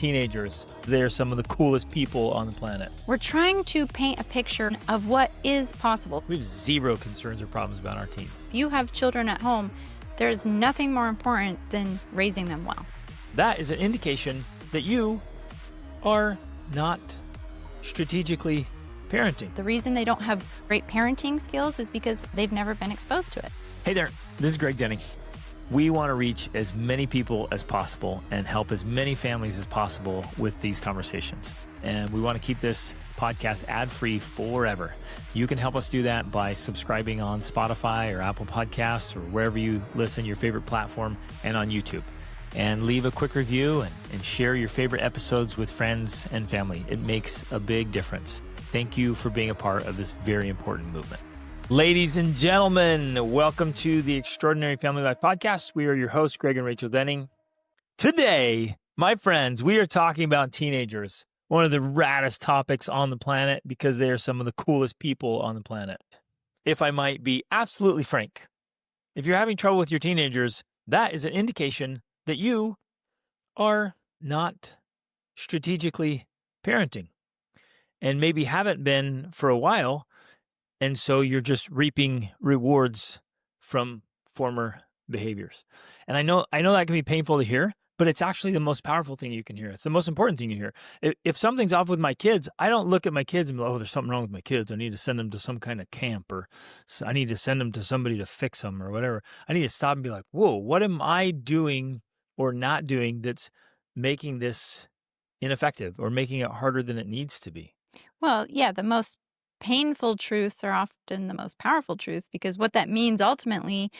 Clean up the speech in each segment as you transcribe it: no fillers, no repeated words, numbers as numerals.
Teenagers, they're some of the coolest people on the planet. We're trying to paint a picture of what is possible. We have zero concerns or problems about our teens. If you have children at home, there's nothing more important than raising them well. That is an indication that you are not strategically parenting. The reason they don't have great parenting skills is because they've never been exposed to it. Hey there, this is Greg Denning. We want to reach as many people as possible and help as many families as possible with these conversations. And we want to keep this podcast ad-free forever. You can help us do that by subscribing on Spotify or Apple Podcasts or wherever you listen, your favorite platform, and on YouTube. And leave a quick review and share your favorite episodes with friends and family. It makes a big difference. Thank you for being a part of this very important movement. Ladies and gentlemen, welcome to the Extraordinary Family Life Podcast. We are your hosts, Greg and Rachel Denning. Today, my friends, we are talking about teenagers, one of the raddest topics on the planet because they are some of the coolest people on the planet. If I might be absolutely frank, if you're having trouble with your teenagers, that is an indication that you are not strategically parenting and maybe haven't been for a while. And so you're just reaping rewards from former behaviors. And I know that can be painful to hear, but it's actually the most powerful thing you can hear. It's the most important thing you hear. If something's off with my kids, I don't look at my kids and be like, oh, there's something wrong with my kids. I need to send them to some kind of camp, or I need to send them to somebody to fix them or whatever. I need to stop and be like, whoa, what am I doing or not doing that's making this ineffective or making it harder than it needs to be? Well, yeah, the most painful truths are often the most powerful truths, because what that means ultimately,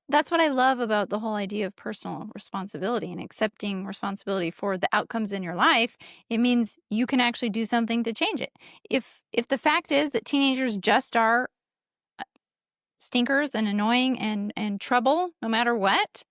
that's what I love about the whole idea of personal responsibility and accepting responsibility for the outcomes in your life. It means you can actually do something to change it. If the fact is that teenagers just are stinkers and annoying and trouble no matter what,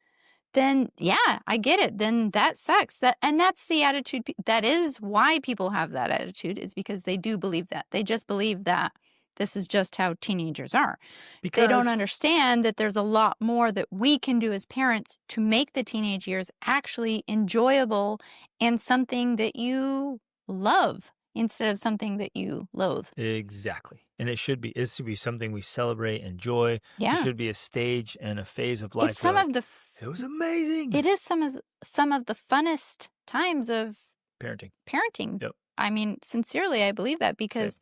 then yeah, I get it. Then that sucks. And that's the attitude. That is why people have that attitude, is because they do believe that. They just believe that this is just how teenagers are. Because they don't understand that there's a lot more that we can do as parents to make the teenage years actually enjoyable and something that you love instead of something that you loathe. Exactly. And it should be something we celebrate, enjoy. Yeah. It should be a stage and a phase of life. It's some of the it was amazing. It is some of the funnest times of parenting. Yep. I mean, sincerely, I believe that, because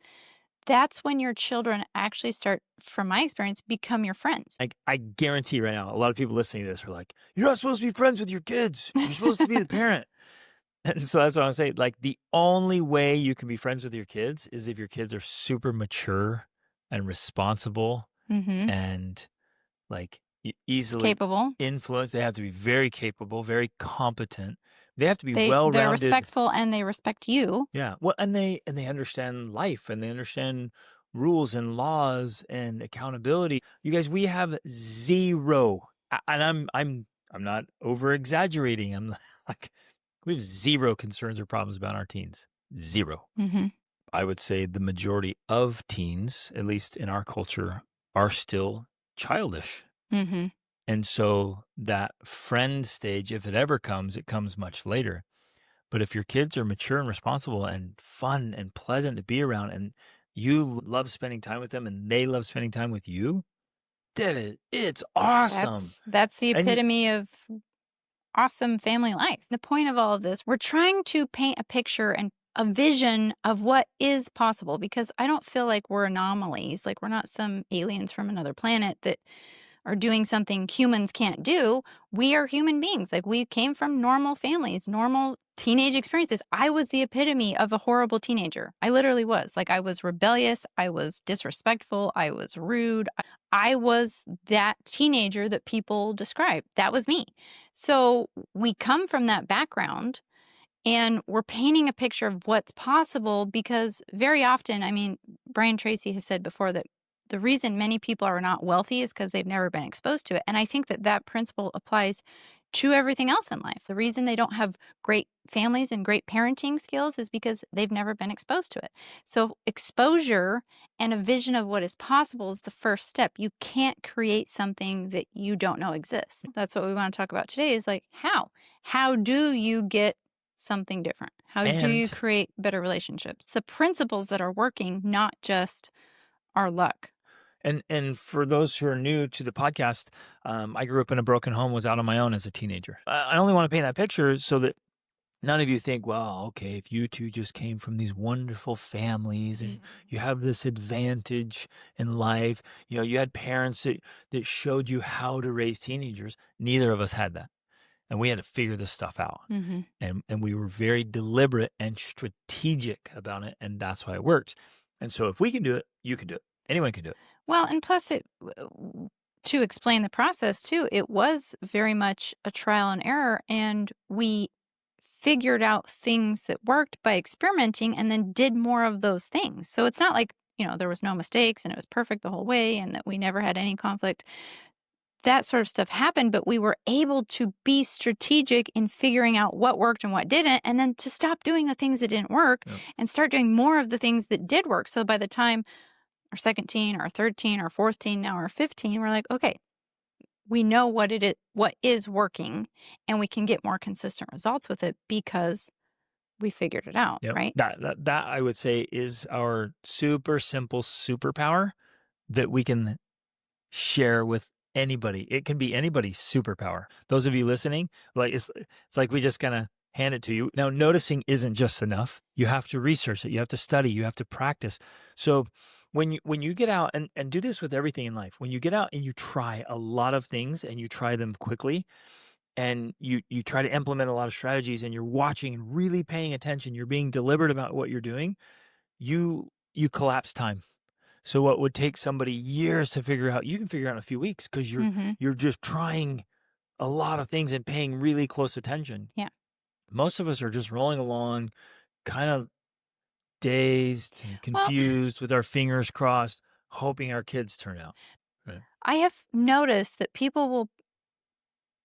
that's when your children actually start, from my experience, become your friends. I guarantee right now, a lot of people listening to this are like, you're not supposed to be friends with your kids. You're supposed to be the parent. And so that's what I'm saying. Like, the only way you can be friends with your kids is if your kids are super mature and responsible and like easily capable, influenced. They have to be very capable, very competent. They have to be well-rounded. They're respectful and they respect you. Yeah. Well, and they understand life and they understand rules and laws and accountability. You guys, we have zero, and I'm not over exaggerating. I'm like, we have zero concerns or problems about our teens. Zero. Mm-hmm. I would say the majority of teens, at least in our culture, are still childish. Mm-hmm. And so that friend stage, if it ever comes, it comes much later. But if your kids are mature and responsible and fun and pleasant to be around, and you love spending time with them and they love spending time with you, it's awesome. That's the epitome of awesome family life. The point of all of this, we're trying to paint a picture and a vision of what is possible, because I don't feel like we're anomalies. Like, we're not some aliens from another planet that are doing something humans can't do. We are human beings. Like, we came from normal families, normal teenage experiences. I was the epitome of a horrible teenager. I literally was. Like, I was rebellious. I was disrespectful. I was rude. I was that teenager that people describe. That was me. So we come from that background, and we're painting a picture of what's possible, because very often, I mean, Brian Tracy has said before that the reason many people are not wealthy is because they've never been exposed to it. And I think that principle applies to everything else in life. The reason they don't have great families and great parenting skills is because they've never been exposed to it. So exposure and a vision of what is possible is the first step. You can't create something that you don't know exists. That's what we want to talk about today, is like, how do you get something different? How do you create better relationships? The principles that are working, not just our luck. And for those who are new to the podcast, I grew up in a broken home, was out on my own as a teenager. I only want to paint that picture so that none of you think, well, okay, if you two just came from these wonderful families and you have this advantage in life, you had parents that showed you how to raise teenagers. Neither of us had that. And we had to figure this stuff out. And we were very deliberate and strategic about it. And that's why it worked. And so if we can do it, you can do it. Anyone can do it. Well, and plus to explain the process too, it was very much a trial and error, and we figured out things that worked by experimenting and then did more of those things. So it's not like, there was no mistakes and it was perfect the whole way and that we never had any conflict. That sort of stuff happened, but we were able to be strategic in figuring out what worked and what didn't, and then to stop doing the things that didn't work and start doing more of the things that did work. So by the time our second teen, our third teen, our fourth teen, now our fifth teen, we're like, okay, we know what is working, and we can get more consistent results with it because we figured it out, right? That I would say is our super simple superpower that we can share with anybody. It can be anybody's superpower. Those of you listening, like it's like we just kind of hand it to you. Now, noticing isn't just enough. You have to research it. You have to study. You have to practice. So when you get out and do this with everything in life, when you get out and you try a lot of things and you try them quickly and you try to implement a lot of strategies and you're watching and really paying attention, you're being deliberate about what you're doing, you collapse time. So what would take somebody years to figure out, you can figure out in a few weeks because you're just trying a lot of things and paying really close attention. Yeah. Most of us are just rolling along, kind of dazed and confused with our fingers crossed, hoping our kids turn out. Right. I have noticed that people will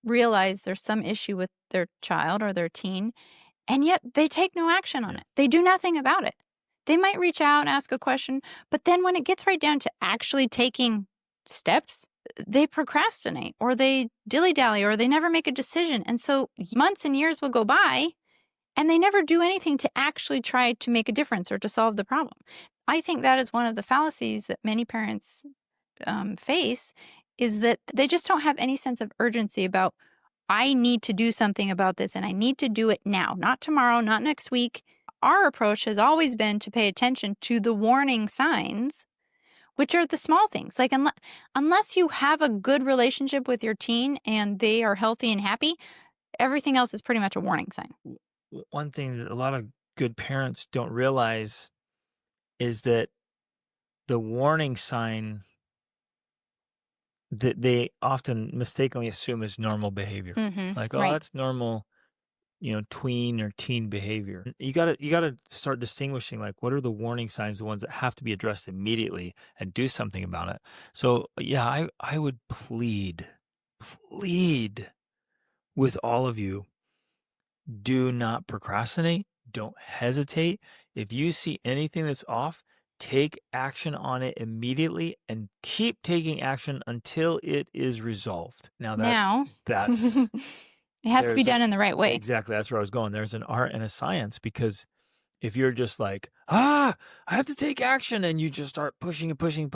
realize there's some issue with their child or their teen, and yet they take no action on it. They do nothing about it. They might reach out and ask a question, but then when it gets right down to actually taking steps, they procrastinate or they dilly-dally or they never make a decision. And so months and years will go by and they never do anything to actually try to make a difference or to solve the problem. I think that is one of the fallacies that many parents face, is that they just don't have any sense of urgency about, I need to do something about this and I need to do it now, not tomorrow, not next week. Our approach has always been to pay attention to the warning signs, which are the small things. Like unless you have a good relationship with your teen and they are healthy and happy, everything else is pretty much a warning sign. One thing that a lot of good parents don't realize is that the warning sign that they often mistakenly assume is normal behavior. Like, oh, that's normal, tween or teen behavior. You gotta start distinguishing, like, what are the warning signs, the ones that have to be addressed immediately and do something about it. So yeah, I would plead with all of you, do not procrastinate. Don't hesitate. If you see anything that's off, take action on it immediately and keep taking action until it is resolved. Now that's it has to be done in the right way. Exactly. That's where I was going. There's an art and a science, because if you're just like, I have to take action, and you just start pushing and pushing,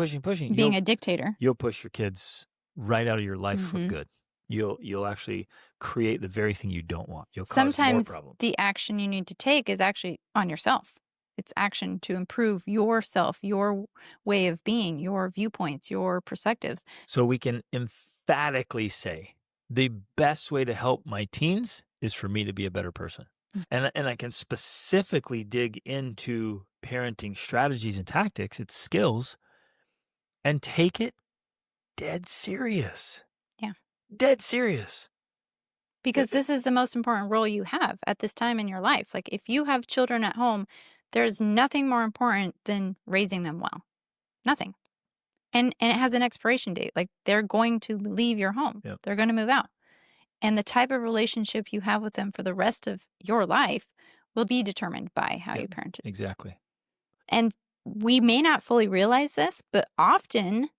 being a dictator, you'll push your kids right out of your life for good. You'll actually create the very thing you don't want. You'll cause more problems. The action you need to take is actually on yourself. It's action to improve yourself, your way of being, your viewpoints, your perspectives. So we can emphatically say the best way to help my teens is for me to be a better person. And I can specifically dig into parenting strategies and tactics, its skills, and take it dead serious. Yeah. Dead serious. Because this is the most important role you have at this time in your life. Like, if you have children at home, there's nothing more important than raising them well. Nothing. And it has an expiration date. Like, they're going to leave your home. Yep. They're going to move out. And the type of relationship you have with them for the rest of your life will be determined by how you parent it. Exactly. And we may not fully realize this, but often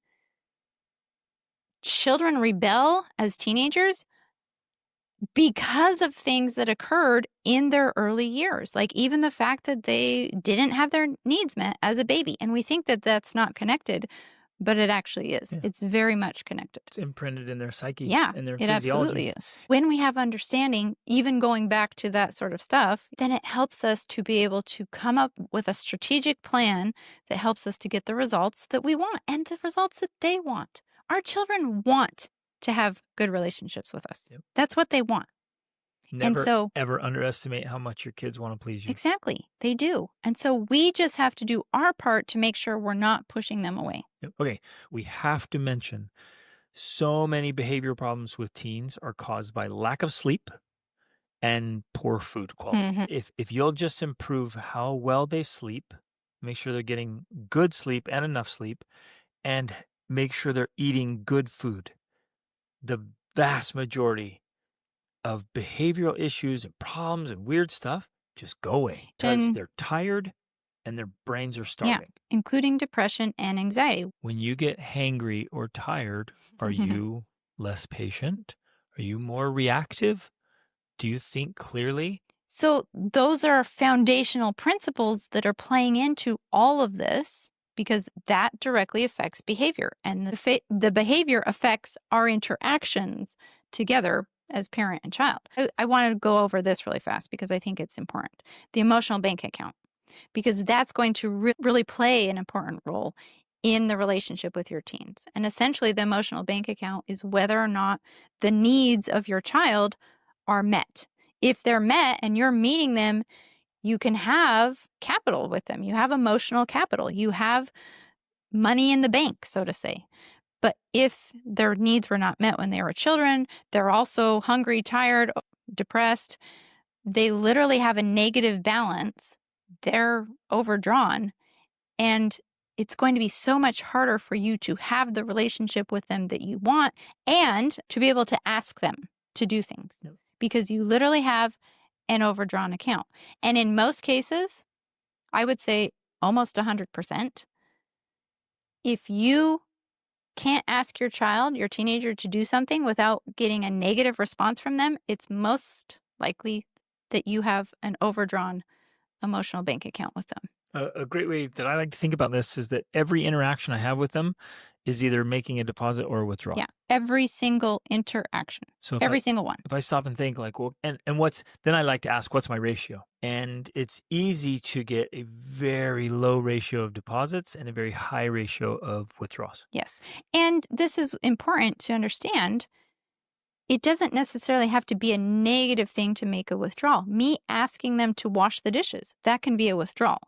children rebel as teenagers because of things that occurred in their early years, like even the fact that they didn't have their needs met as a baby. And we think that that's not connected, but it actually is. Yeah. It's very much connected. It's imprinted in their psyche, Yeah, in their it physiology. absolutely is. When we have understanding, even going back to that sort of stuff, then it helps us to be able to come up with a strategic plan that helps us to get the results that we want and the results that they want. Our children want to have good relationships with us. Yep. That's what they want. Never, ever underestimate how much your kids want to please you. Exactly. They do. And so we just have to do our part to make sure we're not pushing them away. Yep. Okay. We have to mention so many behavioral problems with teens are caused by lack of sleep and poor food quality. Mhm. If you'll just improve how well they sleep, make sure they're getting good sleep and enough sleep, and make sure they're eating good food, the vast majority of behavioral issues and problems and weird stuff just go away because And- they're tired and their brains are starving. Including depression and anxiety. When you get hangry or tired, are you less patient? Are you more reactive? Do you think clearly? So those are foundational principles that are playing into all of this because that directly affects behavior. And the behavior affects our interactions together as parent and child. I want to go over this really fast because I think it's important. The emotional bank account, because that's going to really play an important role in the relationship with your teens. And essentially, the emotional bank account is whether or not the needs of your child are met. If they're met and you're meeting them, you can have capital with them. You have emotional capital. You have money in the bank, so to say. But if their needs were not met when they were children, they're also hungry, tired, depressed, they literally have a negative balance. They're overdrawn. And it's going to be so much harder for you to have the relationship with them that you want and to be able to ask them to do things. Yep. Because you literally have an overdrawn account. And in most cases, I would say almost 100%, if you can't ask your child, your teenager, to do something without getting a negative response from them, it's most likely that you have an overdrawn emotional bank account with them. A great way that I like to think about this is that every interaction I have with them is either making a deposit or a withdrawal. Yeah, every single interaction, So every single one. If I stop and think like, well, and then I like to ask, what's my ratio? And it's easy to get a very low ratio of deposits and a very high ratio of withdrawals. Yes. And this is important to understand. It doesn't necessarily have to be a negative thing to make a withdrawal. Me asking them to wash the dishes, that can be a withdrawal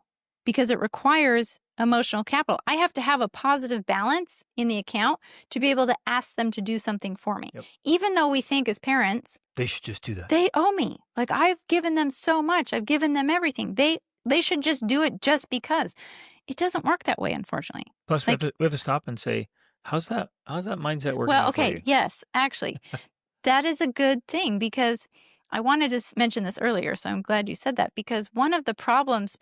because it requires emotional capital. I have to have a positive balance in the account to be able to ask them to do something for me. Yep. Even though we think as parents, they should just do that. They owe me. Like, I've given them so much. I've given them everything. They should just do it just because. It doesn't work that way, unfortunately. Plus, we have to stop and say, how's that mindset working? Well, out for okay, you? Yes, actually, that is a good thing because I wanted to mention this earlier, so I'm glad you said that, because one of the problems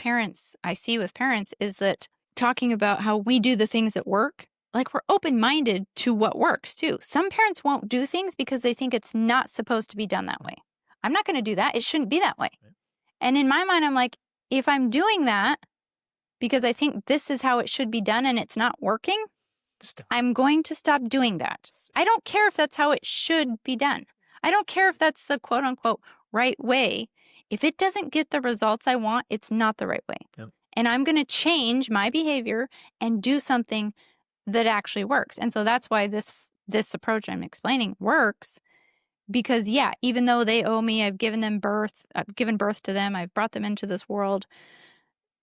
I see with parents is that talking about how we do the things that work, like we're open-minded to what works too. Some parents won't do things because they think it's not supposed to be done that way. I'm not going to do that. It shouldn't be that way. Right. And in my mind, I'm like, if I'm doing that because I think this is how it should be done and it's not working, Stop. I'm going to stop doing that. I don't care if that's how it should be done. I don't care if that's the quote unquote right way. If it doesn't get the results I want, it's not the right way. Yep. And I'm going to change my behavior and do something that actually works. And so that's why this approach I'm explaining works. Because even though they owe me, I've given birth to them, I've brought them into this world,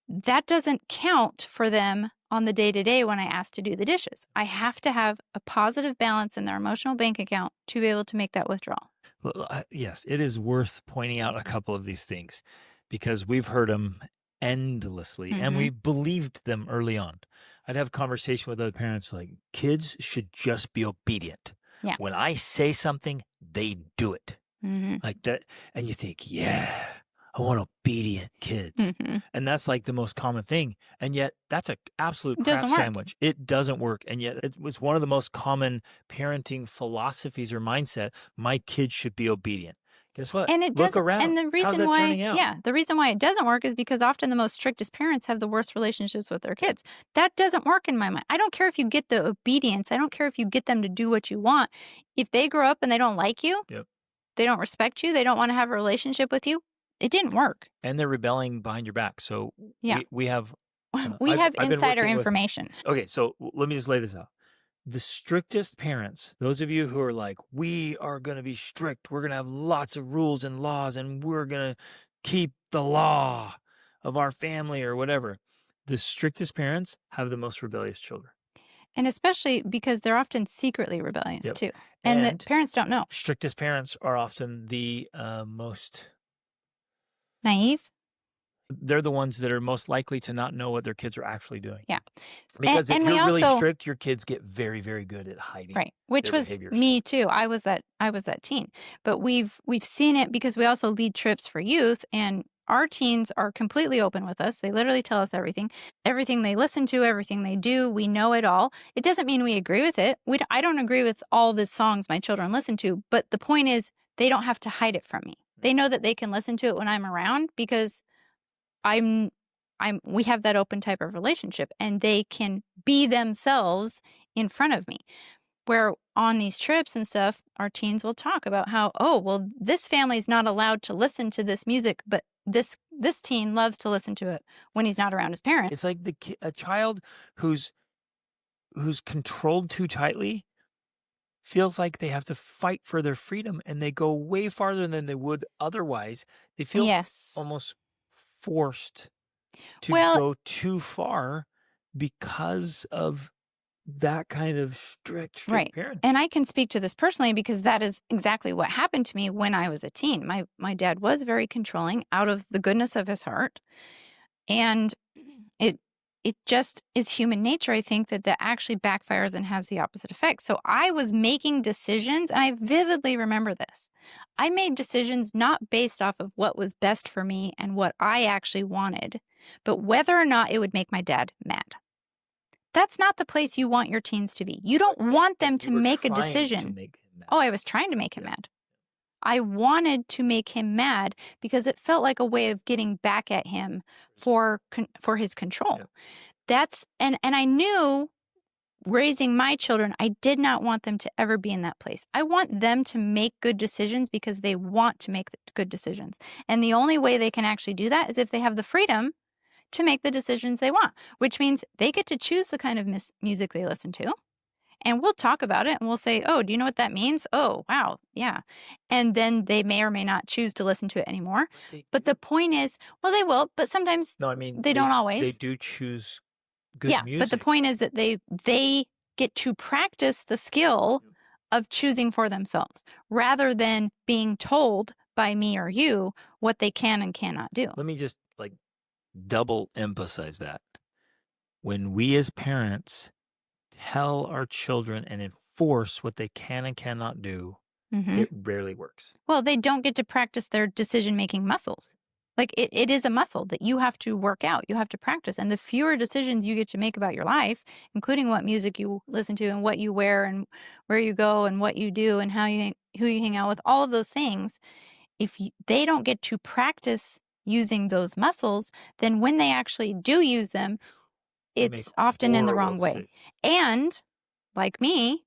that doesn't count for them on the day-to-day when I ask to do the dishes. I have to have a positive balance in their emotional bank account to be able to make that withdrawal. Well, yes, it is worth pointing out a couple of these things because we've heard them endlessly and we believed them early on. I'd have a conversation with other parents like, kids should just be obedient. Yeah. When I say something, they do it. Mm-hmm. Like that. And you think, yeah, I want obedient kids. Mm-hmm. And that's like the most common thing. And yet that's an absolute It crap doesn't work. sandwich. It doesn't work. And yet it was one of the most common parenting philosophies or mindset. My kids should be obedient. Guess what? And it Look doesn't. around. And the How's reason that why, turning out? yeah, the reason why it doesn't work is because often the most strictest parents have the worst relationships with their kids. That doesn't work in my mind. I don't care if you get the obedience. I don't care if you get them to do what you want. If they grow up and they don't like you, Yep. they don't respect you, they don't want to have a relationship with you, it didn't work. And they're rebelling behind your back. So Yeah. we have We have I've been insider working with- information. Okay, so let me just lay this out. The strictest parents, those of you who are like, we are going to be strict, we're going to have lots of rules and laws, and we're going to keep the law of our family or whatever. The strictest parents have the most rebellious children. And especially because they're often secretly rebellious Yep. too. And the And parents don't know. strictest parents are often the most, Naive. they're the ones that are most likely to not know what their kids are actually doing. Yeah. Because And if we you're really also- strict, your kids get very, very good at hiding. Right. Which their was behaviors. me too. I was that teen. But we've seen it because we also lead trips for youth, and our teens are completely open with us. They literally tell us everything they listen to, everything they do. We know it all. It doesn't mean we agree with it. I don't agree with all the songs my children listen to, but the point is they don't have to hide it from me. They know that they can listen to it when I'm around because we have that open type of relationship, and they can be themselves in front of me. Where on these trips and stuff, our teens will talk about how, oh, well, this family's not allowed to listen to this music, but this teen loves to listen to it when he's not around his parents. It's like a child who's controlled too tightly feels like they have to fight for their freedom, and they go way farther than they would otherwise. They feel Yes. almost forced to Well- go too far because of that kind of strict Right. parent. And I can speak to this personally because that is exactly what happened to me when I was a teen. My dad was very controlling out of the goodness of his heart. And it just is human nature, I think, that actually backfires and has the opposite effect. So I was making decisions, and I vividly remember this. I made decisions not based off of what was best for me and what I actually wanted, but whether or not it would make my dad mad. That's not the place you want your teens to be. You don't want them to You were make a trying to decision. make him mad. Oh, I was trying to make him Yeah. mad. I wanted to make him mad because it felt like a way of getting back at him for his control. Yeah. That's and I knew raising my children, I did not want them to ever be in that place. I want them to make good decisions because they want to make good decisions. And the only way they can actually do that is if they have the freedom to make the decisions they want, which means they get to choose the kind of music they listen to. And we'll talk about it and we'll say, oh, do you know what that means? Oh, wow. Yeah. And then they may or may not choose to listen to it anymore. But the point is, well, they will, but sometimes no, I mean, they don't always. They do choose good music. But the point is that they get to practice the skill of choosing for themselves rather than being told by me or you what they can and cannot do. Let me just double emphasize that. When we as parents tell our children and enforce what they can and cannot do, it rarely works. Well, they don't get to practice their decision-making muscles. Like it is a muscle that you have to work out. You have to practice. And the fewer decisions you get to make about your life, including what music you listen to and what you wear and where you go and what you do and who you hang out with, all of those things, if they don't get to practice using those muscles, then when they actually do use them, it's often in the wrong way. And like me,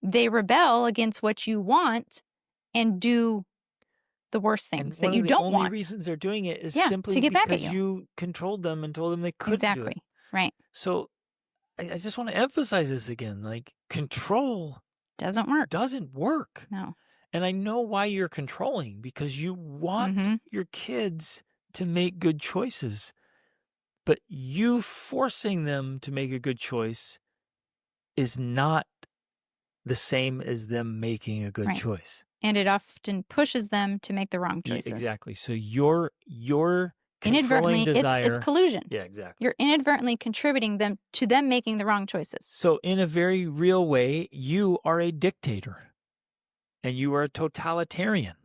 they rebel against what you want and do the worst things that you don't want. The only reasons they're doing it is simply to get back at because you controlled them and told them they couldn't do it. Exactly. Right. So I just want to emphasize this again. Like, control doesn't work. No. And I know why you're controlling, because you want your kids to make good choices. But you forcing them to make a good choice is not the same as them making a good choice. And it often pushes them to make the wrong choices. Exactly. So your inadvertently, desire, it's collusion. Yeah, exactly. You're inadvertently contributing to them making the wrong choices. So in a very real way, you are a dictator. And you are a totalitarian.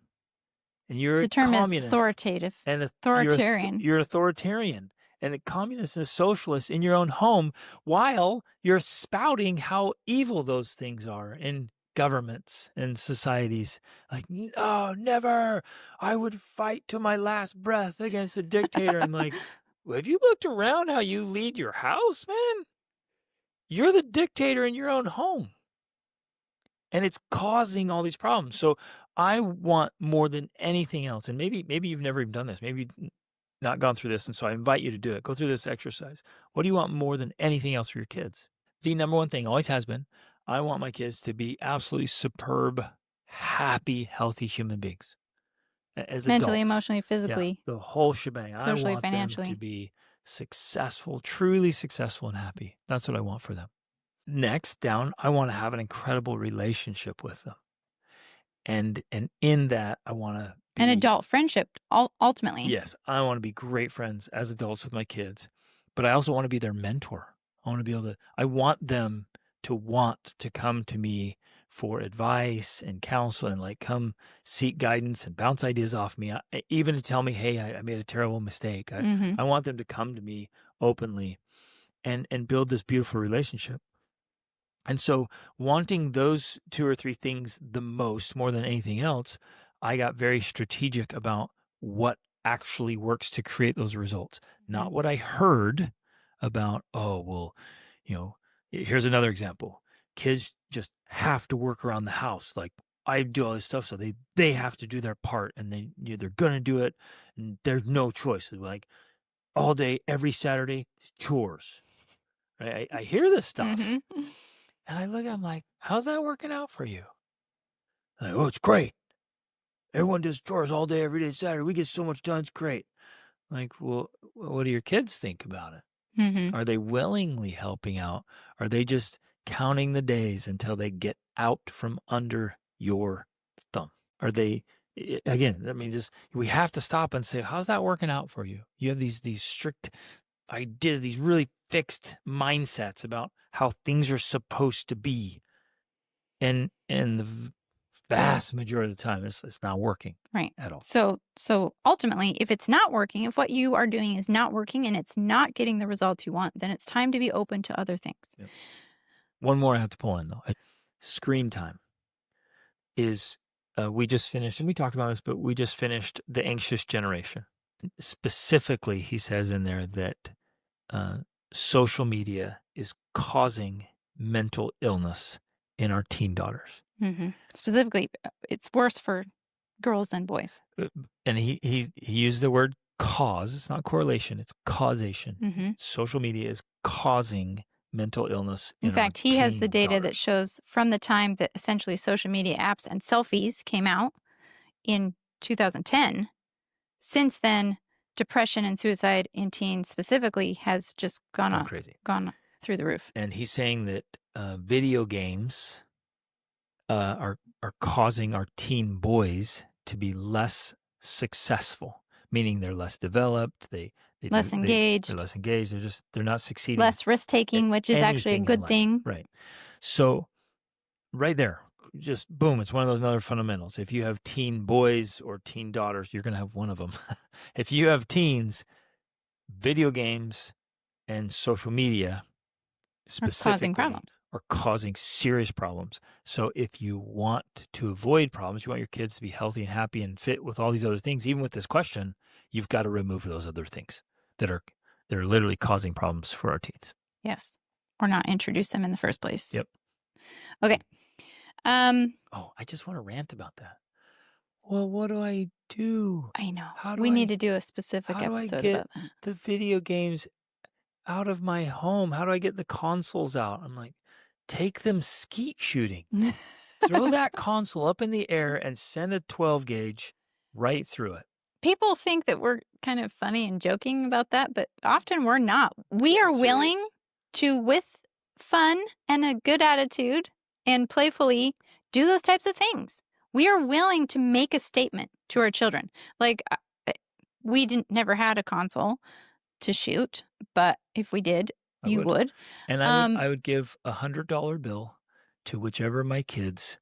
And you're a communist. The term is authoritative. And authoritarian. You're authoritarian. And a communist and a socialist in your own home, while you're spouting how evil those things are and governments and societies like, oh, never, I would fight to my last breath against a dictator. I'm like, well, have you looked around how you lead your house, man? You're the dictator in your own home. And it's causing all these problems. So I want more than anything else, and maybe you've never even done this. Maybe you've not gone through this, and so I invite you to do it. Go through this exercise. What do you want more than anything else for your kids? The number one thing always has been, I want my kids to be absolutely superb, happy, healthy human beings. As Mentally, adults. emotionally, physically, the whole shebang. socially, I want financially. them to be successful, truly successful and happy. That's what I want for them. Next down, I want to have an incredible relationship with them. And in that, I want to be... An adult friendship, ultimately. Yes, I want to be great friends as adults with my kids. But I also want to be their mentor. I want to be able to... I want them to want to come to me for advice and counsel and like come seek guidance and bounce ideas off me. Even to tell me, hey, I made a terrible mistake. I want them to come to me openly and build this beautiful relationship. And so wanting those 2 or 3 things the most, more than anything else, I got very strategic about what actually works to create those results. Not what I heard about, oh, well, here's another example. Kids just have to work around the house. Like, I do all this stuff, so they have to do their part, and they're going to do it, and there's no choice. Like, all day, every Saturday, chores. Right? I hear this stuff. And I look, I'm like, how's that working out for you? Like, oh, it's great. Everyone does chores all day, every day, Saturday. We get so much done. It's great. Like, well, what do your kids think about it? Are they willingly helping out? Are they just counting the days until they get out from under your thumb? Are they, again, I mean, we have to stop and say, how's that working out for you? You have these strict ideas, these really fixed mindsets about how things are supposed to be. And the vast majority of the time, it's not working at all. So ultimately, if it's not working, if what you are doing is not working and it's not getting the results you want, then it's time to be open to other things. Yep. One more I have to pull in, though. Screen time is, we just finished, and we talked about this, but we just finished The Anxious Generation. Specifically, he says in there that social media is causing mental illness in our teen daughters. Specifically, it's worse for girls than boys. And he used the word cause. It's not correlation, it's causation. Social media is causing mental illness in fact, he has the data that shows from the time that essentially social media apps and selfies came out in 2010, since then, depression and suicide in teens specifically has just gone through the roof. And he's saying that video games are causing our teen boys to be less successful, meaning they're less developed, they're less engaged. They're not succeeding. Less risk-taking, which is actually a good thing. Right. So right there, just boom, it's one of those other fundamentals. If you have teen boys or teen daughters, you're going to have one of them. If you have teens, video games and social media specifically are causing serious problems. So if you want to avoid problems, you want your kids to be healthy and happy and fit with all these other things, even with this question, you've got to remove those other things that are literally causing problems for our teens. Yes. Or not introduce them in the first place. Yep. Okay. I just want to rant about that. Well, what do I do? I know. We need to do a specific episode about that. The video games out of my home. How do I get the consoles out? I'm like, take them skeet shooting. Throw that console up in the air and send a 12 gauge right through it. People think that we're kind of funny and joking about that, but often we're not. We are willing to, with fun and a good attitude and playfully, do those types of things. We are willing to make a statement to our children. Like, we never had a console to shoot, but if we did, you would. And I would give $100 bill to whichever my kids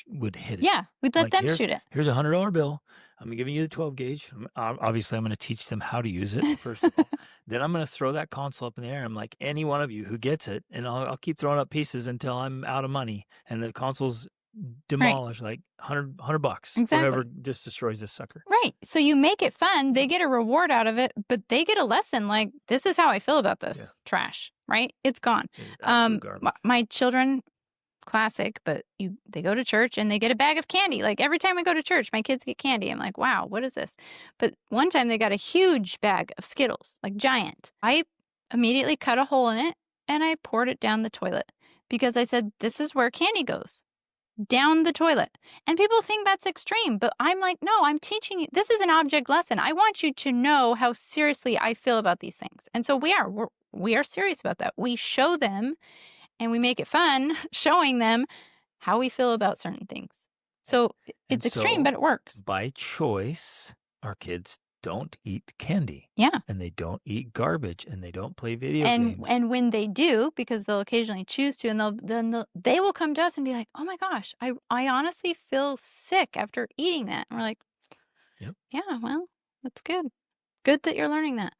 would hit it. Yeah, we'd let them shoot it. Here's $100 bill. I'm giving you the 12 gauge. Obviously, I'm going to teach them how to use it, first of all. Then I'm going to throw that console up in the air. I'm like, any one of you who gets it, and I'll keep throwing up pieces until I'm out of money. And the console's demolished, like $100, Exactly. whatever just destroys this sucker. Right. So you make it fun. They get a reward out of it, but they get a lesson like, this is how I feel about this trash, right? It's gone. Absolute garbage. My children, classic, but they go to church and they get a bag of candy. Like every time I go to church, my kids get candy. I'm like, wow, what is this? But one time they got a huge bag of Skittles, like giant. I immediately cut a hole in it and I poured it down the toilet because I said, this is where candy goes. Down the toilet. And people think that's extreme, but I'm like, no, I'm teaching you. This is an object lesson. I want you to know how seriously I feel about these things. And so we are serious about that. We show them and we make it fun showing them how we feel about certain things. So it's extreme, but it works. By choice, our kids don't eat candy. Yeah. And they don't eat garbage and they don't play video games. And when they do, because they'll occasionally choose to, and they will come to us and be like, oh my gosh, I honestly feel sick after eating that. And we're like, yeah, well, that's good. Good that you're learning that.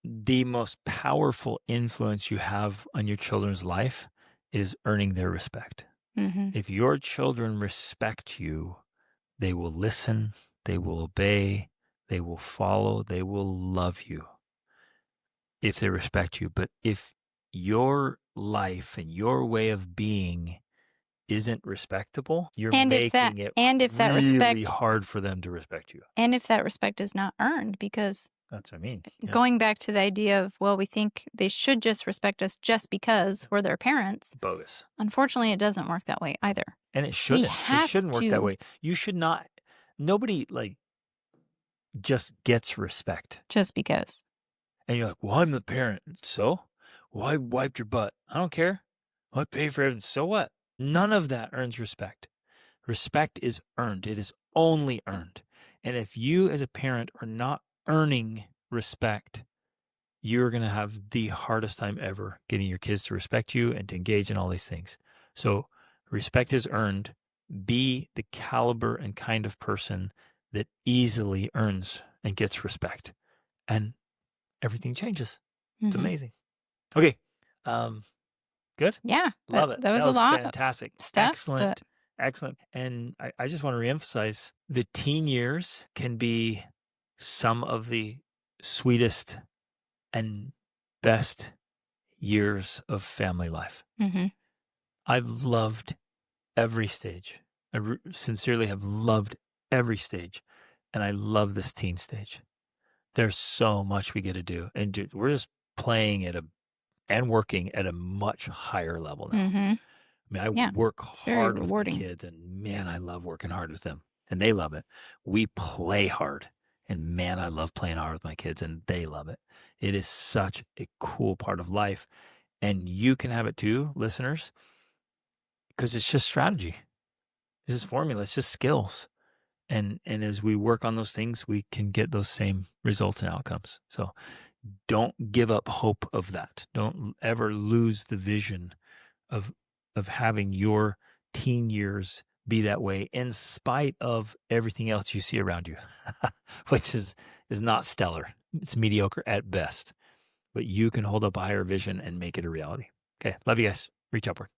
The most powerful influence you have on your children's life is earning their respect. Mm-hmm. If your children respect you, they will listen, they will obey, they will follow, they will love you if they respect you. But if your life and your way of being isn't respectable, you're making it really hard for them to respect you. And if that respect is not earned, because that's what I mean. Going back to the idea of, well, we think they should just respect us just because we're their parents. Bogus. Unfortunately, it doesn't work that way either. And it shouldn't. It shouldn't work that way. You should not. Nobody just gets respect. Just because. And you're like, well, I'm the parent. So? Well, I wiped your butt. I don't care. Well, I pay for everything. So what? None of that earns respect. Respect is earned. It is only earned. And if you as a parent are not earning respect, you're going to have the hardest time ever getting your kids to respect you and to engage in all these things. So respect is earned. Be the caliber and kind of person that easily earns and gets respect. And everything changes. It's amazing. Okay. Good? Yeah. Love it. That was a lot. Fantastic. Of stuff. Excellent. Excellent. And I just want to reemphasize the teen years can be some of the sweetest and best years of family life. Mm-hmm. I've loved every stage. I sincerely have loved every stage. And I love this teen stage. There's so much we get to do. And we're just playing and working at a much higher level now. Mm-hmm. I mean, I work hard with my kids, and man, I love working hard with them, and they love it. We play hard, and man, I love playing hard with my kids, and they love it. It is such a cool part of life, and you can have it too, listeners, because it's just strategy. It's just formula. It's just skills. And as we work on those things, we can get those same results and outcomes. So don't give up hope of that. Don't ever lose the vision of having your teen years be that way in spite of everything else you see around you, which is not stellar. It's mediocre at best. But you can hold up a higher vision and make it a reality. Okay. Love you guys. Reach upward.